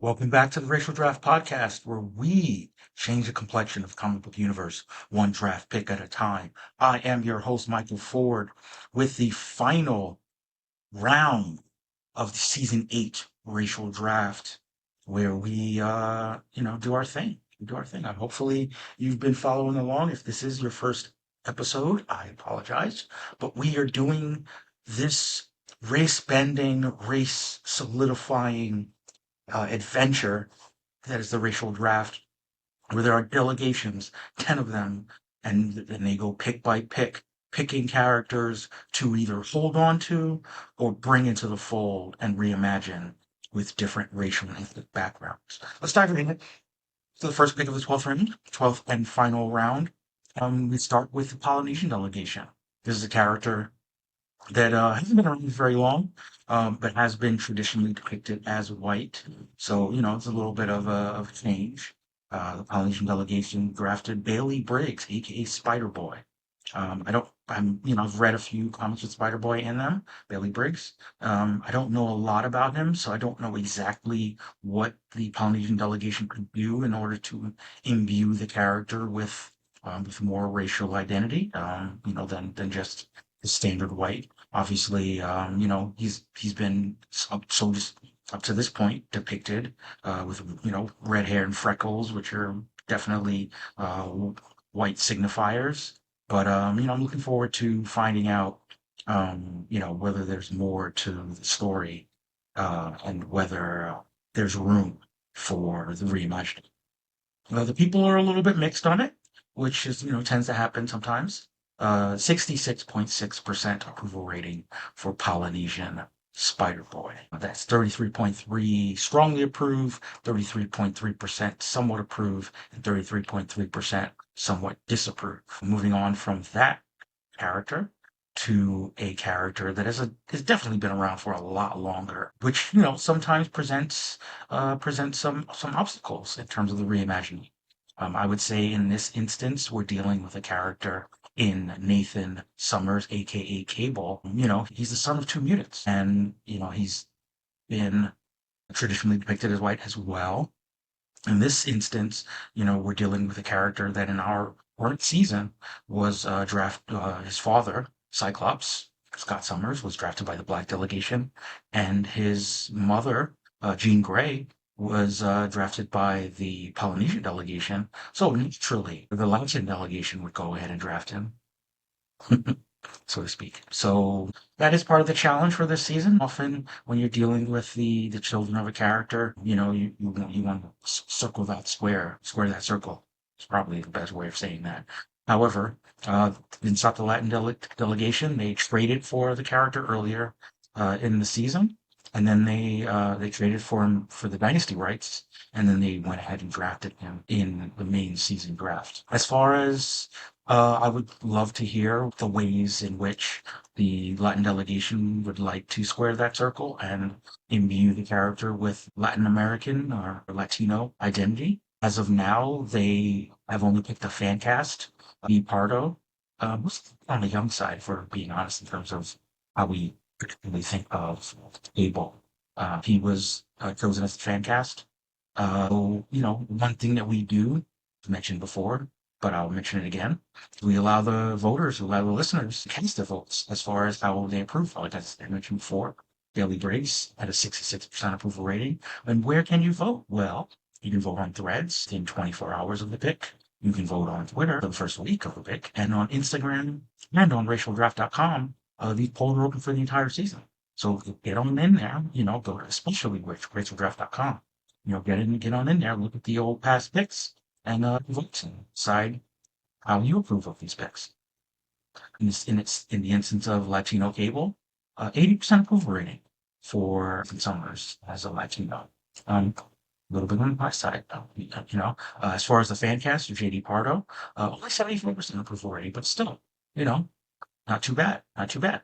Welcome back to the Racial Draft Podcast, where we change the complexion of the comic book universe, one draft pick at a time. I am your host, Michael Ford, with the final round of the season 8 Racial Draft, where we, do our thing. We do our thing. Hopefully, you've been following along. If this is your first episode, I apologize, but we are doing this race bending, race solidifying adventure that is the racial draft, where there are delegations, 10 of them, and they go pick by pick, picking characters to either hold on to or bring into the fold and reimagine with different racial and ethnic backgrounds. Let's dive right in. So the first pick of the 12th round, 12th and final round, we start with the Polynesian delegation. This is a character that hasn't been around very long, but has been traditionally depicted as white. So, it's a little bit of change. The Polynesian delegation drafted Bailey Briggs, aka Spider Boy. I've read a few comics with Spider Boy in them, Bailey Briggs. I don't know a lot about him, so I don't know exactly what the Polynesian delegation could do in order to imbue the character with more racial identity, than just the standard white. Obviously, he's been just up to this point depicted with red hair and freckles, which are definitely white signifiers. But I'm looking forward to finding out whether there's more to the story and whether there's room for the reimagining. The people are a little bit mixed on it, which is, tends to happen sometimes. 66.6% approval rating for Polynesian Spider Boy. That's 33.3 strongly approve, 33.3% somewhat approve, and 33.3% somewhat disapprove. Moving on from that character to a character that has definitely been around for a lot longer, which sometimes presents some obstacles in terms of the reimagining. I would say in this instance, we're dealing with a character in Nathan Summers, aka Cable. He's the son of two mutants, and he's been traditionally depicted as white as well. In this instance, we're dealing with a character that in our current season was his father, Cyclops, Scott Summers, was drafted by the Black delegation, and his mother, Jean Grey, was drafted by the Polynesian delegation. So naturally, the Latin delegation would go ahead and draft him, so to speak. So that is part of the challenge for this season. Often, when you're dealing with the children of a character, you want to circle that square that circle. It's probably the best way of saying that. However, inside the Latin delegation, they traded for the character earlier in the season, and then they traded for him for the dynasty rights, and then they went ahead and drafted him in the main season draft. As far as I would love to hear the ways in which the Latin delegation would like to square that circle and imbue the character with Latin American or Latino identity. As of now, they have only picked a fan cast, B. Pardo, who's on the young side, for being honest, in terms of how we particularly think of Abel. He was chosen as the fan cast. One thing that we do, mentioned before, but I'll mention it again. We allow the voters, we allow the listeners to cast their votes as far as how they approve. Like I mentioned before, Bailey Briggs had a 66% approval rating. And where can you vote? Well, you can vote on Threads within 24 hours of the pick. You can vote on Twitter for the first week of the pick, and on Instagram and on racialdraft.com. These polls are open for the entire season. So get on in there, go to especially racialdraft.com. Get on in there, look at the old past picks, and vote and decide how you approve of these picks. In the instance of Latino Cable, 80% approval rating for Summers as a Latino. A little bit on the high side, as far as the fan cast of JD Pardo, only 74% approval rating, but still, not too bad, not too bad.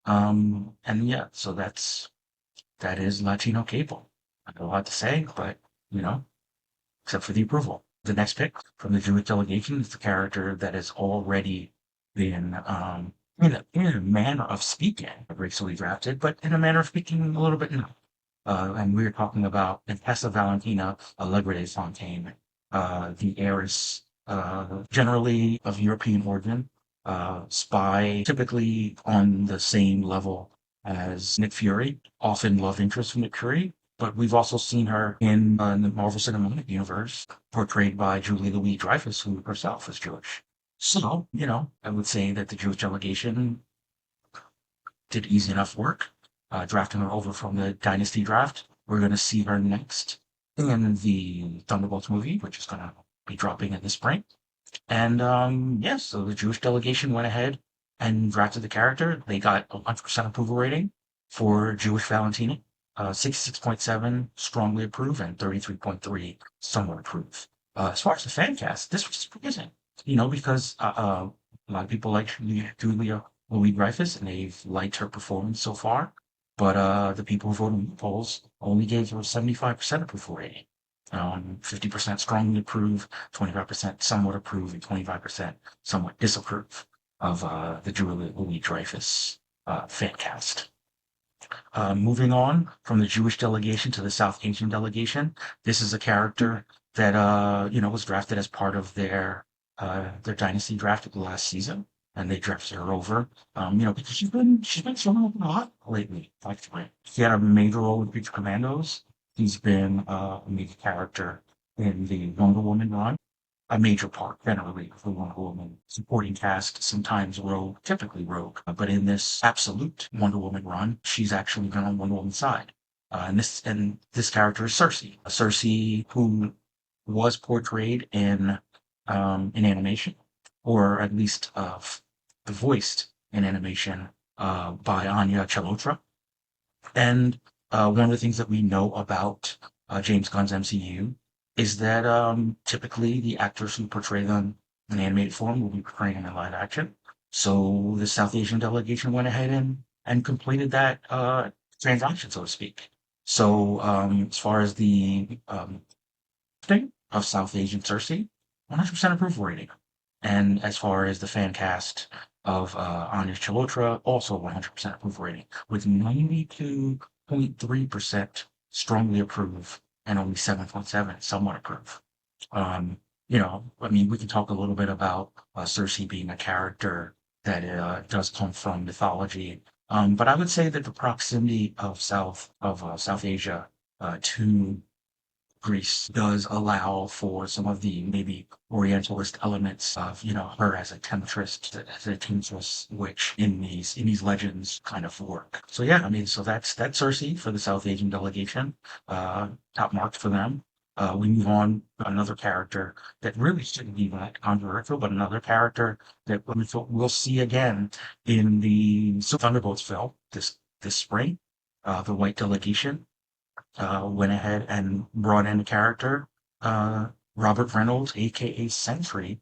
And yeah, so that is Latino Cable. I got a lot to say, but except for the approval. The next pick from the Jewish delegation is the character that has already been, in a manner of speaking, racially drafted, but in a manner of speaking, a little bit not. And we're talking about Intessa Valentina Allegra de Fontaine, the heiress, generally of European origin, spy, typically on the same level as Nick Fury, often love interest from Nick Fury. But we've also seen her in the Marvel Cinematic Universe, portrayed by Julie Louis-Dreyfus, who herself is Jewish. So, I would say that the Jewish delegation did easy enough work, drafting her over from the Dynasty Draft. We're going to see her next in the Thunderbolts movie, which is going to be dropping in the spring. And yes, so the Jewish delegation went ahead and drafted the character. They got a 100% approval rating for Jewish Valentina, 66.7 strongly approve and 33.3 somewhat approve. As far as the fan cast, this was surprising, because a lot of people like Julia Louis-Dreyfus and they've liked her performance so far. But the people who voted in the polls only gave her a 75% approval rating. 50% strongly approve, 25% somewhat approve, and 25% somewhat disapprove of the Julia Louis-Dreyfus fan cast. Moving on from the Jewish delegation to the South Asian delegation, this is a character that was drafted as part of their dynasty draft of the last season, and they drafted her over. Because she's been showing up a lot lately. Actually, she had a major role with Creature Commandos. He's been a major character in the Wonder Woman run, a major part generally of the Wonder Woman supporting cast, sometimes rogue, typically rogue. But in this absolute Wonder Woman run, she's actually been on Wonder Woman's side. And this character is Cersei. Cersei, who was portrayed in animation, or at least voiced in animation by Anya Chalotra. And one of the things that we know about James Gunn's MCU is that typically the actors who portray them in animated form will be portraying them in live action. So the South Asian delegation went ahead and completed that transaction, so to speak. So as far as the thing of South Asian Cersei, 100% approval rating. And as far as the fan cast of Anya Chalotra, also 100% approval rating, with 92.3% strongly approve and only 7.7 somewhat approve. We can talk a little bit about Cersei being a character that does come from mythology. But I would say that the proximity of South Asia to Greece does allow for some of the maybe Orientalist elements of, her as a temptress witch in these legends kind of work. So yeah, so that's Cersei for the South Asian delegation. Top marks for them. We move on to another character that really shouldn't be that controversial, but another character that we'll see again in the Thunderbolts film this spring. The White Delegation went ahead and brought in a character, Robert Reynolds, aka Sentry,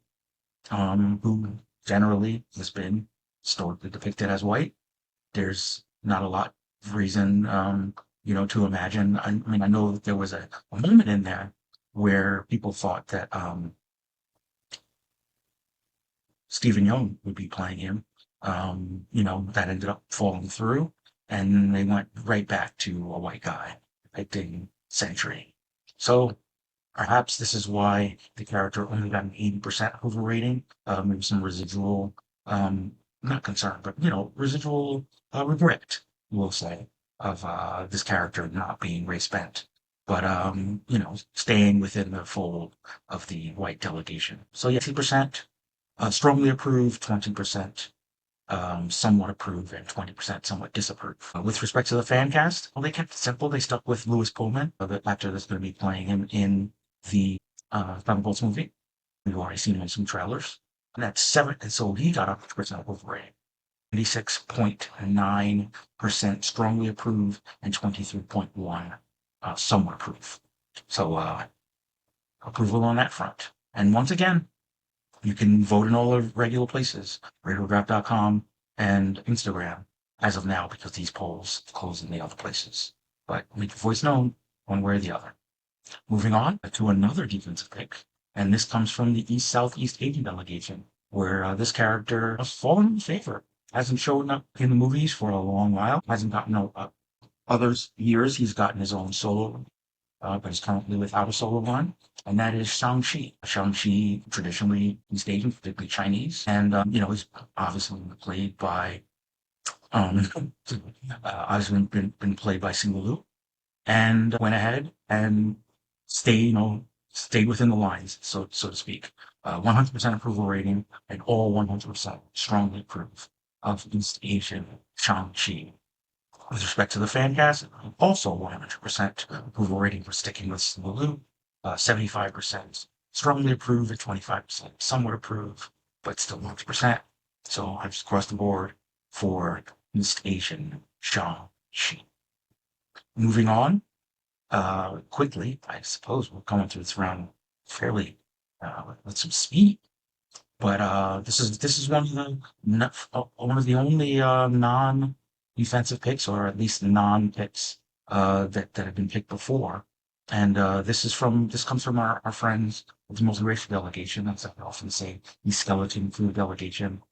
who generally has been historically depicted as white. There's not a lot of reason, to imagine. I know that there was a moment in there where people thought that Stephen Young would be playing him. That ended up falling through, and they went right back to a white guy depicting Sentry. So perhaps this is why the character only got an 80% approval rating. Maybe some residual, not concern, but residual regret, we'll say, of this character not being race bent, but staying within the fold of the white delegation. So yeah, 80% strongly approved, 20% somewhat approve, and 20% somewhat disapprove. With respect to the fan cast, well, they kept it simple. They stuck with Lewis Pullman, the actor that's going to be playing him in the Thunderbolts movie. We've already seen him in some trailers. And that's 7, and so he got a 100% approval rating. 96.9% strongly approve and 23.1 somewhat approve. So approval on that front. And once again, you can vote in all the regular places, RacialDraft.com and Instagram, as of now, because these polls close in the other places. But make your voice known one way or the other. Moving on to another defensive pick, and this comes from the Southeast Asian delegation, where this character has fallen in favor. Hasn't shown up in the movies for a long while, hasn't gotten a other years he's gotten his own solo, but he's currently without a solo run, and that is Shang-Chi. Shang-Chi, traditionally East Asian, particularly Chinese, and he's obviously played by um, obviously been played by Simu, and went ahead and stayed within the lines, so to speak. 100% approval rating, and all 100% strongly approve of East Asian Shang-Chi. With respect to the fan cast, also 100% approval rating for sticking with Simu, 75% strongly approve, and 25% somewhat approve, but still 100%. So I'm just across the board for East Asian Shang-Chi. Moving on, quickly, I suppose we're coming through this round fairly with some speed. But this is one of the only non-defensive picks, or at least non-picks that have been picked before. And this comes from our friends of the multiracial delegation. As I often say, the skeleton crew delegation.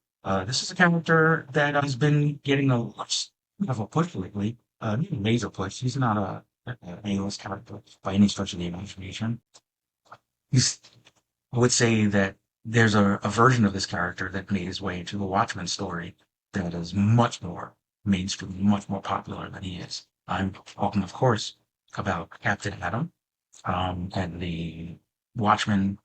This is a character that has been getting a lot of a push lately. Not a major push. He's not a A-list character by any stretch of the imagination. He's I would say that there's a version of this character that made his way into the Watchmen story that is much more mainstream, much more popular than he is. I'm talking, of course, about Captain Atom, and the Watchmen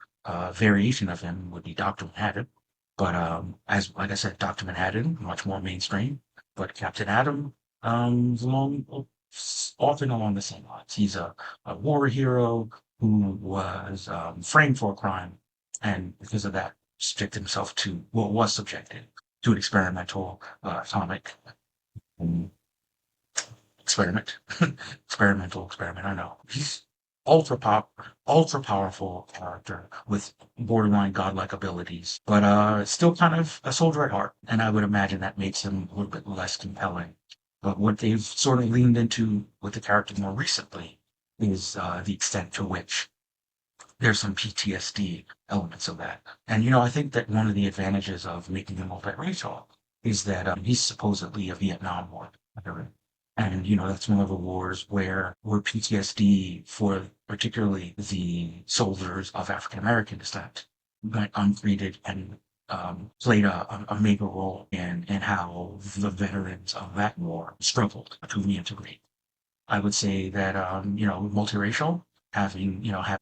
variation of him would be Doctor Manhattan. But as like I said, Doctor Manhattan much more mainstream, but Captain Atom is often along the same lines. He's a war hero who was framed for a crime, and because of that, was subjected to an experimental atomic um, experiment, experimental experiment. I know he's ultra powerful character with borderline godlike abilities, but still kind of a soldier at heart, and I would imagine that makes him a little bit less compelling. But what they've sort of leaned into with the character more recently is the extent to which there's some PTSD elements of that. And I think that one of the advantages of making him multiracial is that he's supposedly a Vietnam War veteran. And that's one of the wars where PTSD for particularly the soldiers of African American descent went untreated, and played a major role in how the veterans of that war struggled to reintegrate. I would say that multiracial, having have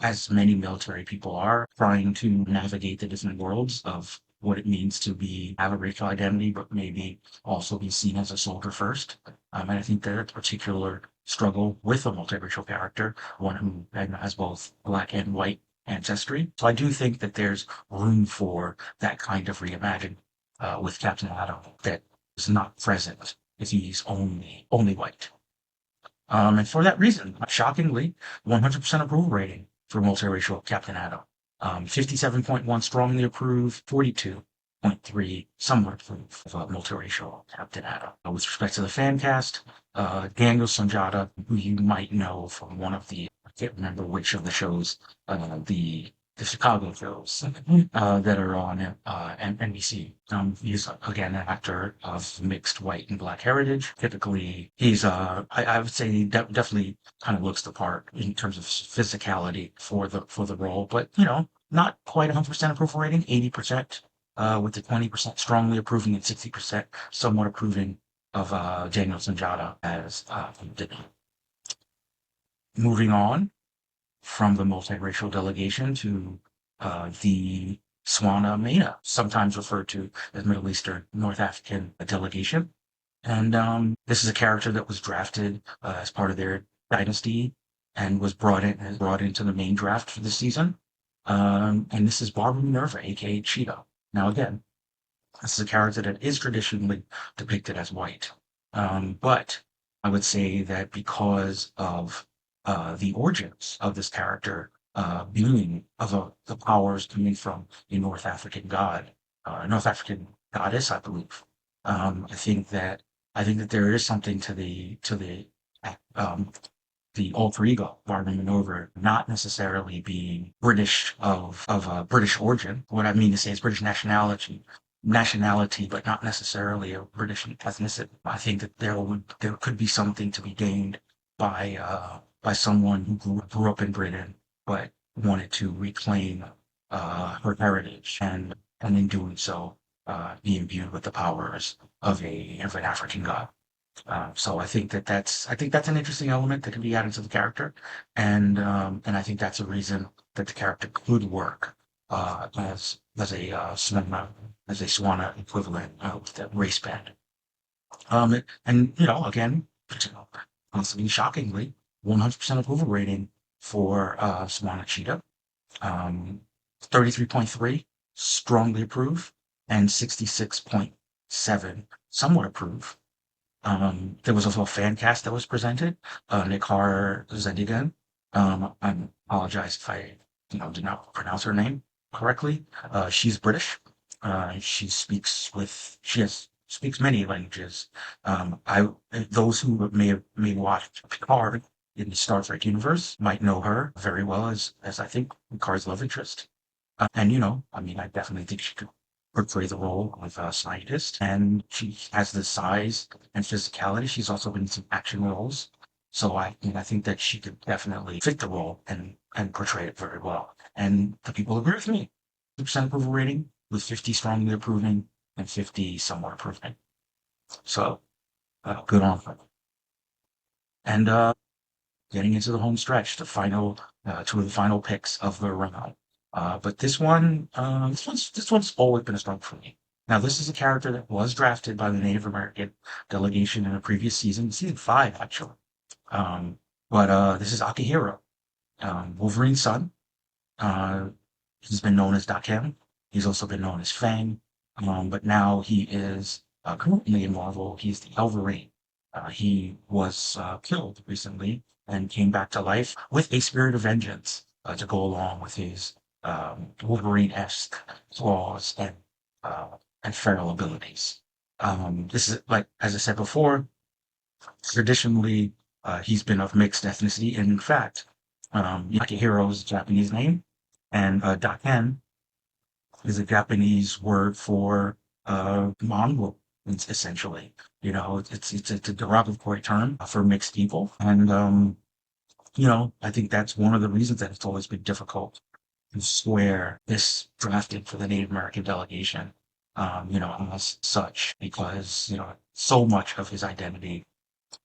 as many military people are trying to navigate the different worlds of what it means to have a racial identity, but maybe also be seen as a soldier first. And I think there's a particular struggle with a multiracial character, one who has both black and white ancestry. So I do think that there's room for that kind of reimagining with Captain Atom that is not present if he's only white. And for that reason, shockingly, 100% approval rating for multiracial Captain Atom. 57.1 strongly approved, 42.3 somewhat approved of multiracial Captain Atom. With respect to the fan cast, Daniel Sunjata, who you might know from one of I can't remember which of the shows, the Chicago shows that are on NBC. He's again an actor of mixed white and black heritage. Typically, he's I would say definitely kind of looks the part in terms of physicality for the role, but not quite 100% approval rating, 80%, with the 20% strongly approving and 60% somewhat approving of Daniel Sunjata as moving on from the multiracial delegation to the Swana Mena, sometimes referred to as Middle Eastern North African delegation. And this is a character that was drafted as part of their dynasty and was brought into the main draft for the season. And this is Barbara Minerva, aka Cheetah. Now again, this is a character that is traditionally depicted as white. But I would say that because of the origins of this character being of the powers coming from a North African North African goddess, I believe. I think that there is something to um, the alter ego, Barbara Minerva, not necessarily being British of British origin. What I mean to say is British nationality, nationality, but not necessarily a British ethnicity. I think that there could be something to be gained by someone who grew up in Britain, but wanted to reclaim her heritage, and in doing so, be imbued with the powers of an African god. So I think that's an interesting element that can be added to the character, and I think that's a reason that the character could work as a Swana equivalent of the race band. And again, possibly shockingly, 100% approval rating for Swana Cheetah, 33.3 strongly approve, and 66.7 somewhat approve. There was also a fan cast that was presented. Nikhar Zedigan. I apologize if I, did not pronounce her name correctly. She's British. Speaks many languages. I those who may watch Picard in the Star Trek universe might know her very well as I think Picard's love interest. And I mean, I definitely think she could portray the role of a scientist, and she has the size and physicality. She's also been in some action roles, so I think that she could definitely fit the role and portray it very well. And the people agree with me. 2% approval rating with 50 strongly approving and 50 somewhat approving. So good on her. And getting into the home stretch, the final two of the final picks of the round. But this one's always been a struggle for me. Now, this is a character that was drafted by the Native American delegation in a previous season 5 actually. But this is Akihiro, Wolverine's son. Uh, he's been known as Daken. He's also been known as Fang. But now he is currently in Marvel. He's the Wolverine. He was killed recently and came back to life with a spirit of vengeance to go along with his Wolverine-esque claws and feral abilities. This is like, as I said before, traditionally he's been of mixed ethnicity, and in fact, Yakihiro is a Japanese name, and Daken is a Japanese word for mongrel. It's essentially, it's a derogatory term for mixed people, and I think that's one of the reasons that it's always been difficult to square this drafting for the Native American delegation, as such, because, so much of his identity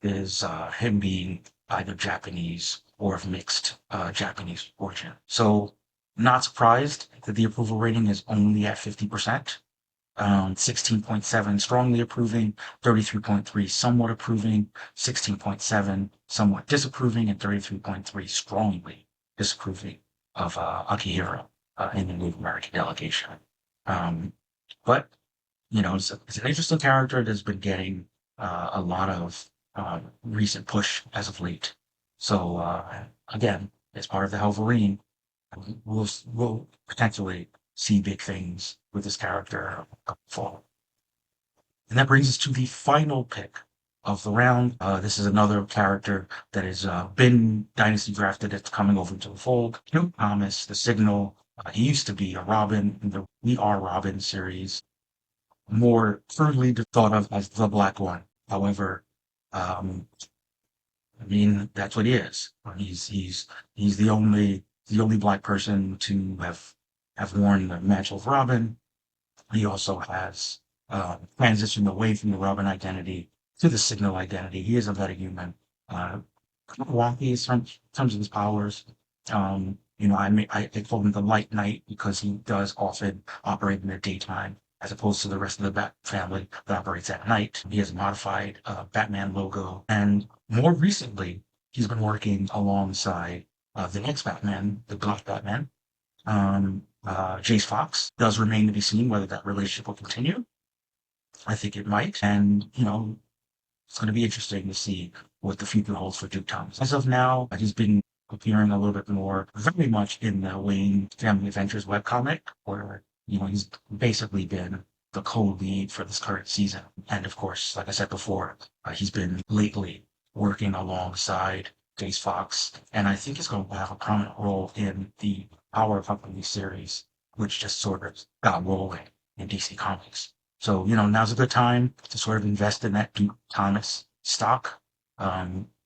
is him being either Japanese or of mixed Japanese origin. So, not surprised that the approval rating is only at 50%. 16.7 strongly approving, 33.3 somewhat approving, 16.7 somewhat disapproving, and 33.3 strongly disapproving of Akihiro in the Native American delegation. But it's an interesting character that's been getting a lot of recent push as of late. So again, as part of the Wolverine, we'll potentially see big things with this character forward. And that brings us to the final pick of the round. This is another character that has been dynasty drafted that's coming over to the fold. Luke Thomas, the Signal. He used to be a Robin in the We Are Robin series, more crudely thought of as the Black One. However, I mean, that's what he is. He's the only black person to have worn the mantle of Robin. He also has transitioned away from the Robin identity to the Signal identity. He is a metahuman. Kind of wonky in terms of his powers. I call him the Light Knight because he does often operate in the daytime as opposed to the rest of the Bat family that operates at night. He has a modified Batman logo, and more recently, he's been working alongside the next Batman, the Black Batman, Jace Fox. Does remain to be seen whether that relationship will continue. I think it might, and it's going to be interesting to see what the future holds for Duke Thomas. As of now, he's been appearing a little bit more, very much in the Wayne Family Adventures webcomic, where he's basically been the co-lead for this current season. And of course, like I said before, he's been lately working alongside Jace Fox, and I think he's going to have a prominent role in the Power Company series, which just sort of got rolling in DC Comics. So, now's a good time to sort of invest in that Duke Thomas stock.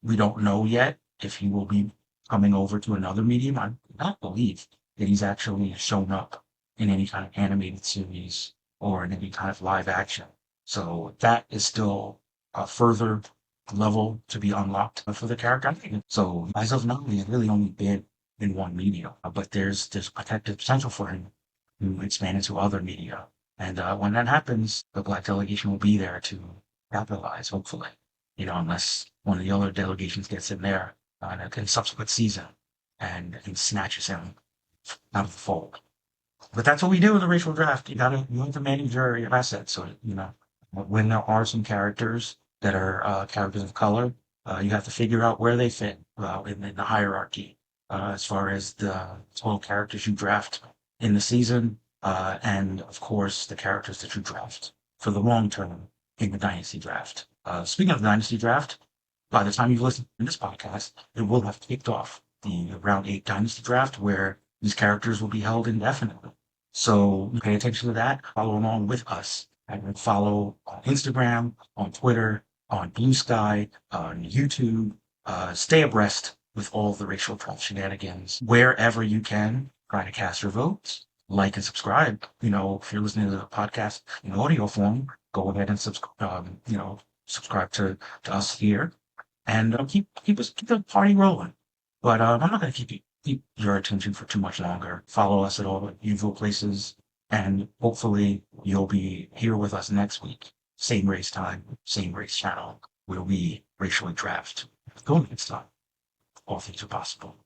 We don't know yet if he will be coming over to another medium. I do not believe that he's actually shown up in any kind of animated series or in any kind of live action. So that is still a further level to be unlocked for the character. So as of now, he's really only been in one media, but there's potential for him to expand into other media. And when that happens, the black delegation will be there to capitalize, hopefully. Unless one of the other delegations gets in there in a subsequent season and snatches him out of the fold. But that's what we do with the racial draft. You have to manage your assets. So, when there are some characters that are characters of color, you have to figure out where they fit in the hierarchy as far as the total characters you draft in the season, and of course the characters that you draft for the long term in the dynasty draft. Speaking of the dynasty draft, by the time you listen to this podcast, it will have kicked off the round 8 dynasty draft where these characters will be held indefinitely. So pay attention to that. Follow along with us and follow on Instagram, on Twitter, on Blue Sky, on YouTube. Stay abreast with all the racial draft shenanigans wherever you can. Try to cast your votes, like and subscribe. If you're listening to the podcast in audio form, go ahead and subscribe to us here and keep the party rolling. But I'm not going to keep your attention for too much longer. Follow us at all the usual places, and hopefully you'll be here with us next week. Same race time, same race channel, where we racially draft. Go next time. All things are possible.